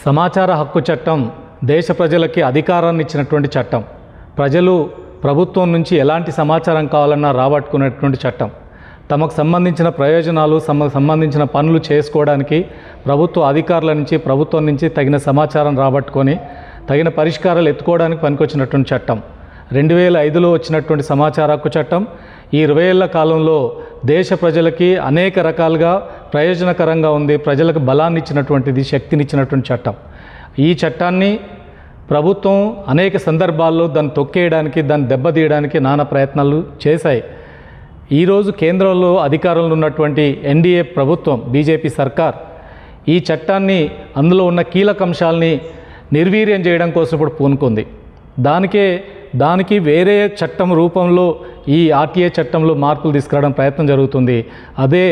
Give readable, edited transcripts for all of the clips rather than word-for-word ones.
సమాచార హక్కు చట్టం దేశ ప్రజలకి అధికారాన్ని ఇచ్చినటువంటి చట్టం. ప్రజలు ప్రభుత్వం నుంచి ఎలాంటి సమాచారం కావాలన్నా రాబట్టుకునేటువంటి చట్టం. తమకు సంబంధించిన ప్రయోజనాలు సంబంధించిన పనులు చేసుకోవడానికి ప్రభుత్వ అధికారుల నుంచి ప్రభుత్వం నుంచి తగిన సమాచారం రాబట్టుకొని తగిన పరిష్కారాలు ఎత్తుకోవడానికి పనికొచ్చినటువంటి చట్టం. 2005లో వచ్చినటువంటి సమాచార హక్కు చట్టం ఈ 20 ఏళ్ల కాలంలో దేశ ప్రజలకి అనేక రకాలుగా ప్రయోజనకరంగా ఉంది. ప్రజలకు బలాన్ని ఇచ్చినటువంటిది, శక్తినిచ్చినటువంటి చట్టం. ఈ చట్టాన్ని ప్రభుత్వం అనేక సందర్భాల్లో దాన్ని తొక్కేయడానికి, దాన్ని దెబ్బతీయడానికి నానా ప్రయత్నాలు చేశాయి. ఈరోజు కేంద్రంలో అధికారంలో ఉన్నటువంటి ఎన్డీఏ ప్రభుత్వం, బీజేపీ సర్కార్ ఈ చట్టాన్ని, అందులో ఉన్న కీలక అంశాలని నిర్వీర్యం చేయడం కోసం ఇప్పుడు పూనుకుంది. దానికి వేరే చట్టం రూపంలో ఈ ఆర్టీఐ చట్టంలో మార్పులు తీసుకురావడం ప్రయత్నం జరుగుతుంది. అదే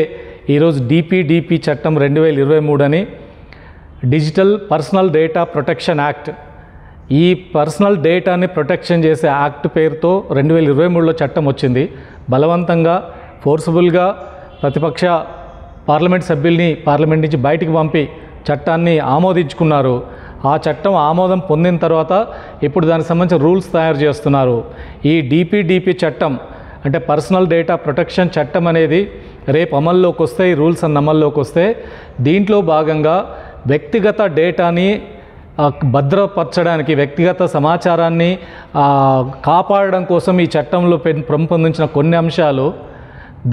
ఈరోజు డిపిడిపి చట్టం 2023 అని, digital personal data protection act. ఈ పర్సనల్ డేటాని ప్రొటెక్షన్ చేసే యాక్ట్ పేరుతో 2023లో చట్టం వచ్చింది. బలవంతంగా, ఫోర్స్ఫుల్గా ప్రతిపక్ష పార్లమెంట్ సభ్యుల్ని పార్లమెంట్ నుంచి బయటికి పంపి చట్టాన్ని ఆమోదించుకున్నారు. ఆ చట్టం ఆమోదం పొందిన తర్వాత ఇప్పుడు దానికి సంబంధించిన రూల్స్ తయారు చేస్తున్నారు. ఈ డిపిడిపి చట్టం అంటే పర్సనల్ డేటా ప్రొటెక్షన్ చట్టం అనేది రేపు అమల్లోకి వస్తే, ఈ రూల్స్ అన్న అమల్లోకి వస్తే దీంట్లో భాగంగా వ్యక్తిగత డేటాని భద్రపరచడానికి, వ్యక్తిగత సమాచారాన్ని కాపాడడం కోసం ఈ చట్టంలో పెంపొందించిన కొన్ని అంశాలు,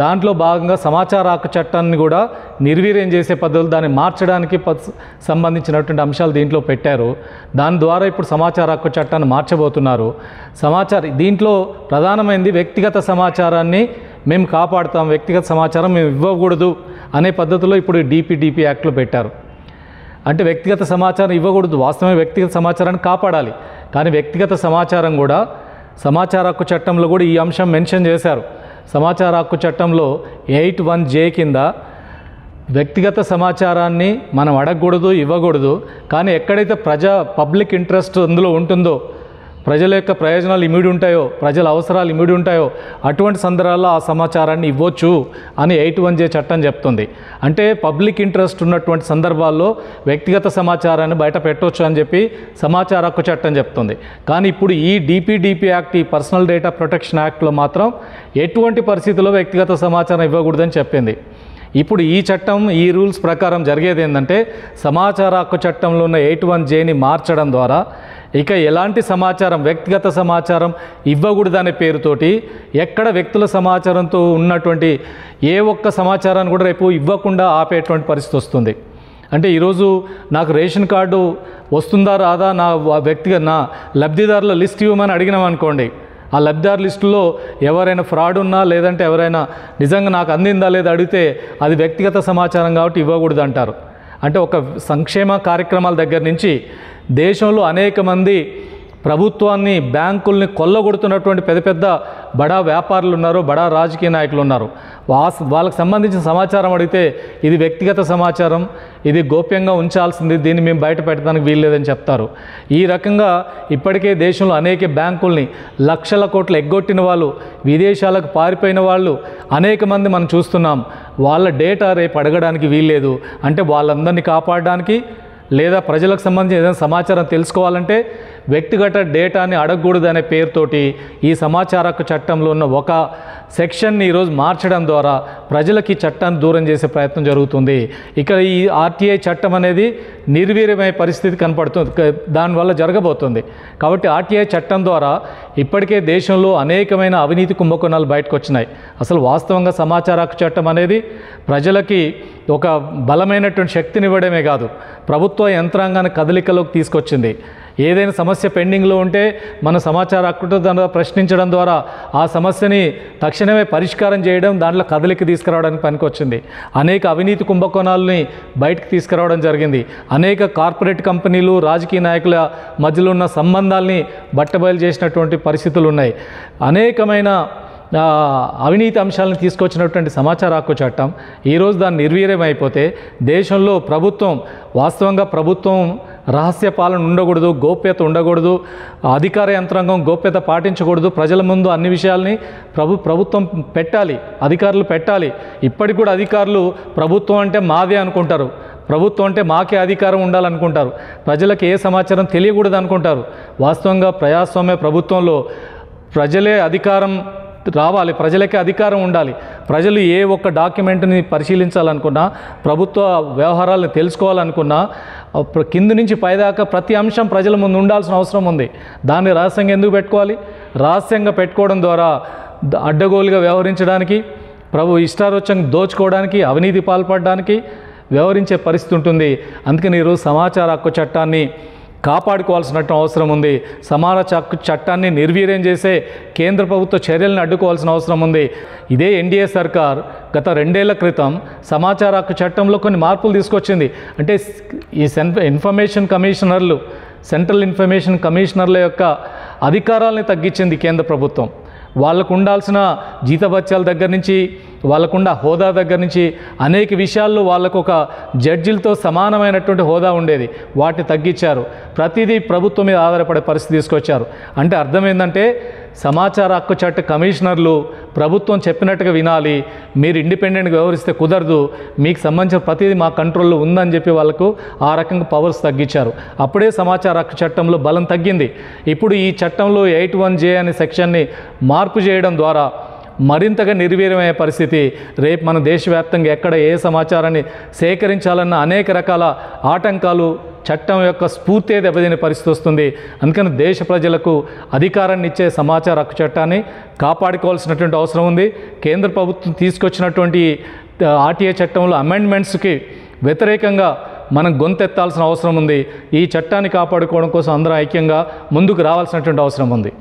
దాంట్లో భాగంగా సమాచార హక్కు చట్టాన్ని కూడా నిర్వీర్యం చేసే పద్ధతులు, దాన్ని మార్చడానికి సంబంధించినటువంటి అంశాలు దీంట్లో పెట్టారు. దాని ద్వారా ఇప్పుడు సమాచార హక్కు చట్టాన్ని మార్చబోతున్నారు. దీంట్లో ప్రధానమైనది వ్యక్తిగత సమాచారాన్ని మేము కాపాడుతాం, వ్యక్తిగత సమాచారం మేము ఇవ్వకూడదు అనే పద్ధతిలో ఇప్పుడు డిపిడిపి యాక్ట్లో పెట్టారు. అంటే వ్యక్తిగత సమాచారం ఇవ్వకూడదు, వాస్తవమే వ్యక్తిగత సమాచారాన్ని కాపాడాలి. కానీ వ్యక్తిగత సమాచారం కూడా సమాచార హక్కు చట్టంలో కూడా ఈ అంశం మెన్షన్ చేశారు. సమాచార హక్కు చట్టంలో 81J కింద వ్యక్తిగత సమాచారాన్ని మనం అడగకూడదు, ఇవ్వకూడదు. కానీ ఎక్కడైతే పబ్లిక్ ఇంట్రెస్ట్ అందులో ఉంటుందో, ప్రజల యొక్క ప్రయోజనాలు ఇమిడి ఉంటాయో, ప్రజల అవసరాలు ఇమిడి ఉంటాయో, అటువంటి సందర్భాల్లో ఆ సమాచారాన్ని ఇవ్వచ్చు అని 81J చట్టం చెప్తుంది. అంటే పబ్లిక్ ఇంట్రెస్ట్ ఉన్నటువంటి సందర్భాల్లో వ్యక్తిగత సమాచారాన్ని బయట పెట్టవచ్చు అని చెప్పి సమాచార హక్కు చట్టం చెప్తుంది. కానీ ఇప్పుడు ఈ డిపిడిపి యాక్ట్, ఈ పర్సనల్ డేటా ప్రొటెక్షన్ యాక్ట్లో మాత్రం ఎటువంటి పరిస్థితుల్లో వ్యక్తిగత సమాచారం ఇవ్వకూడదని చెప్పింది. ఇప్పుడు ఈ చట్టం, ఈ రూల్స్ ప్రకారం జరిగేది ఏంటంటే, సమాచార హక్కు చట్టంలో ఉన్న 81Jని మార్చడం ద్వారా ఇక ఎలాంటి సమాచారం, వ్యక్తిగత సమాచారం ఇవ్వకూడదనే పేరుతోటి ఎక్కడ వ్యక్తుల సమాచారంతో ఉన్నటువంటి ఏ ఒక్క సమాచారాన్ని కూడా రేపు ఇవ్వకుండా ఆపేటువంటి పరిస్థితి వస్తుంది. అంటే ఈరోజు నాకు రేషన్ కార్డు వస్తుందా రాదా, నా లబ్ధిదారుల లిస్ట్ ఇవ్వమని అడిగినాం అనుకోండి, ఆ లబ్ధిదారు లిస్టులో ఎవరైనా ఫ్రాడ్ ఉన్నా, లేదంటే ఎవరైనా నిజంగా నాకు అందిందా లేదా అడిగితే అది వ్యక్తిగత సమాచారం కాబట్టి ఇవ్వకూడదు అంటారు. అంటే ఒక సంక్షేమ కార్యక్రమాల దగ్గర నుంచి దేశంలో అనేక మంది ప్రభుత్వాన్ని, బ్యాంకుల్ని కొల్లగొడుతున్నటువంటి పెద్ద పెద్ద బడా వ్యాపారులు ఉన్నారు, బడా రాజకీయ నాయకులు ఉన్నారు. వాళ్ళకి సంబంధించిన సమాచారం అడిగితే ఇది వ్యక్తిగత సమాచారం, ఇది గోప్యంగా ఉంచాల్సింది, దీన్ని మేము బయట పెట్టడానికి వీల్లేదని చెప్తారు. ఈ రకంగా ఇప్పటికే దేశంలో అనేక బ్యాంకుల్ని లక్షల కోట్లు ఎగ్గొట్టిన వాళ్ళు, విదేశాలకు పారిపోయిన వాళ్ళు అనేక మంది మనం చూస్తున్నాం. వాళ్ళ డేటా రేపు అడగడానికి వీల్లేదు. అంటే వాళ్ళందరినీ కాపాడడానికి, లేదా ప్రజలకు సంబంధించిన ఏదైనా సమాచారం తెలుసుకోవాలంటే వ్యక్తిగత డేటాని అడగకూడదు అనే పేరుతోటి ఈ సమాచార హక్కు చట్టంలో ఉన్న ఒక సెక్షన్ని ఈరోజు మార్చడం ద్వారా ప్రజలకి చట్టాన్ని దూరం చేసే ప్రయత్నం జరుగుతుంది. ఇక్కడ ఈ ఆర్టీఐ చట్టం అనేది నిర్వీర్యమయ్యే పరిస్థితి కనపడుతుంది, దానివల్ల జరగబోతుంది. కాబట్టి ఆర్టీఐ చట్టం ద్వారా ఇప్పటికే దేశంలో అనేకమైన అవినీతి కుంభకోణాలు బయటకు వచ్చినాయి. అసలు వాస్తవంగా సమాచార హక్కు చట్టం అనేది ప్రజలకి ఒక బలమైనటువంటి శక్తినివ్వడమే కాదు, ప్రభుత్వ యంత్రాంగాన్ని కదలికలోకి తీసుకొచ్చింది. ఏదైనా సమస్య పెండింగ్లో ఉంటే మన సమాచార హక్కుతో ప్రశ్నించడం ద్వారా ఆ సమస్యని తక్షణమే పరిష్కారం చేయడం, దాంట్లో కదలిక తీసుకురావడానికి పనికొచ్చింది. అనేక అవినీతి కుంభకోణాలని బయటకు తీసుకురావడం జరిగింది. అనేక కార్పొరేట్ కంపెనీలు, రాజకీయ నాయకుల మధ్యలో ఉన్న సంబంధాలని బట్టబయలు చేసినటువంటి పరిస్థితులు ఉన్నాయి. అనేకమైన అవినీతి అంశాలను తీసుకొచ్చినటువంటి సమాచార హక్కు చట్టం ఈరోజు దాన్ని నిర్వీర్యం అయిపోతే దేశంలో వాస్తవంగా ప్రభుత్వం రహస్య పాలన ఉండకూడదు, గోప్యత ఉండకూడదు, అధికార యంత్రాంగం గోప్యత పాటించకూడదు. ప్రజల ముందు అన్ని విషయాల్ని ప్రభుత్వం పెట్టాలి, అధికారులు పెట్టాలి. ఇప్పటికి కూడా అధికారులు ప్రభుత్వం అంటే మాదే అనుకుంటారు. ప్రభుత్వం అంటే మాకే అధికారం ఉండాలనుకుంటారు, ప్రజలకు ఏ సమాచారం తెలియకూడదు అనుకుంటారు. వాస్తవంగా ప్రజాస్వామ్య ప్రభుత్వంలో ప్రజలే అధికారం రావాలి, ప్రజలకే అధికారం ఉండాలి. ప్రజలు ఏ ఒక్క డాక్యుమెంట్ని పరిశీలించాలనుకున్నా, ప్రభుత్వ వ్యవహారాలను తెలుసుకోవాలనుకున్నా కింది నుంచి పైదాకా ప్రతి అంశం ప్రజల ముందు ఉండాల్సిన అవసరం ఉంది. దాన్ని రహస్యంగా ఎందుకు పెట్టుకోవాలి? రహస్యంగా పెట్టుకోవడం ద్వారా అడ్డగోలుగా వ్యవహరించడానికి, ఇష్టారోచంగా దోచుకోవడానికి, అవినీతి పాల్పడడానికి వ్యవహరించే పరిస్థితి ఉంటుంది. అందుకని ఈరోజు సమాచార హక్కు చట్టాన్ని కాపాడుకోవాల్సిన అవసరం ఉంది. సమాచార హక్కు చట్టాన్ని నిర్వీర్యం చేసే కేంద్ర ప్రభుత్వ చర్యలను అడ్డుకోవాల్సిన అవసరం ఉంది. ఇదే ఎన్డీఏ సర్కార్ గత 2 ఏళ్ల క్రితం సమాచార హక్కు చట్టంలో కొన్ని మార్పులు తీసుకొచ్చింది. అంటే ఈ ఇన్ఫర్మేషన్ కమిషనర్లు, సెంట్రల్ ఇన్ఫర్మేషన్ కమిషనర్ల యొక్క అధికారాలని తగ్గించింది కేంద్ర ప్రభుత్వం. వాళ్ళకు ఉండాల్సిన జీతభత్యాల దగ్గర నుంచి, వాళ్ళకున్న హోదా దగ్గర నుంచి అనేక విషయాల్లో వాళ్ళకు ఒక జడ్జిలతో సమానమైనటువంటి హోదా ఉండేది, వాటిని తగ్గించారు. ప్రతిదీ ప్రభుత్వం మీద ఆధారపడే పరిస్థితి తీసుకొచ్చారు. అంటే అర్థమైందంటే సమాచార హక్కు చట్ట కమిషనర్లు ప్రభుత్వం చెప్పినట్టుగా వినాలి, మీరు ఇండిపెండెంట్గా వ్యవహరిస్తే కుదరదు, మీకు సంబంధించిన ప్రతిదీ మా కంట్రోల్లో ఉందని చెప్పి వాళ్ళకు ఆ రకంగా పవర్స్ తగ్గించారు. అప్పుడే సమాచార హక్కు చట్టంలో బలం తగ్గింది. ఇప్పుడు ఈ చట్టంలో 81J అనే సెక్షన్ని మార్పు చేయడం ద్వారా మరింతగా నిర్వీర్యమయ్యే పరిస్థితి. రేపు మన దేశవ్యాప్తంగా ఎక్కడ ఏ సమాచారాన్ని సేకరించాలన్న అనేక రకాల ఆటంకాలు, చట్టం యొక్క స్ఫూర్తి దెబ్బతినే పరిస్థితి వస్తుంది. అందుకని దేశ ప్రజలకు అధికారాన్ని ఇచ్చే సమాచార హక్కు చట్టాన్ని కాపాడుకోవాల్సినటువంటి అవసరం ఉంది. కేంద్ర ప్రభుత్వం తీసుకొచ్చినటువంటి ఆర్టీఐ చట్టంలో అమెండ్మెంట్స్కి వ్యతిరేకంగా మనం గొంతెత్తాల్సిన అవసరం ఉంది. ఈ చట్టాన్ని కాపాడుకోవడం కోసం అందరూ ఐక్యంగా ముందుకు రావాల్సినటువంటి అవసరం ఉంది.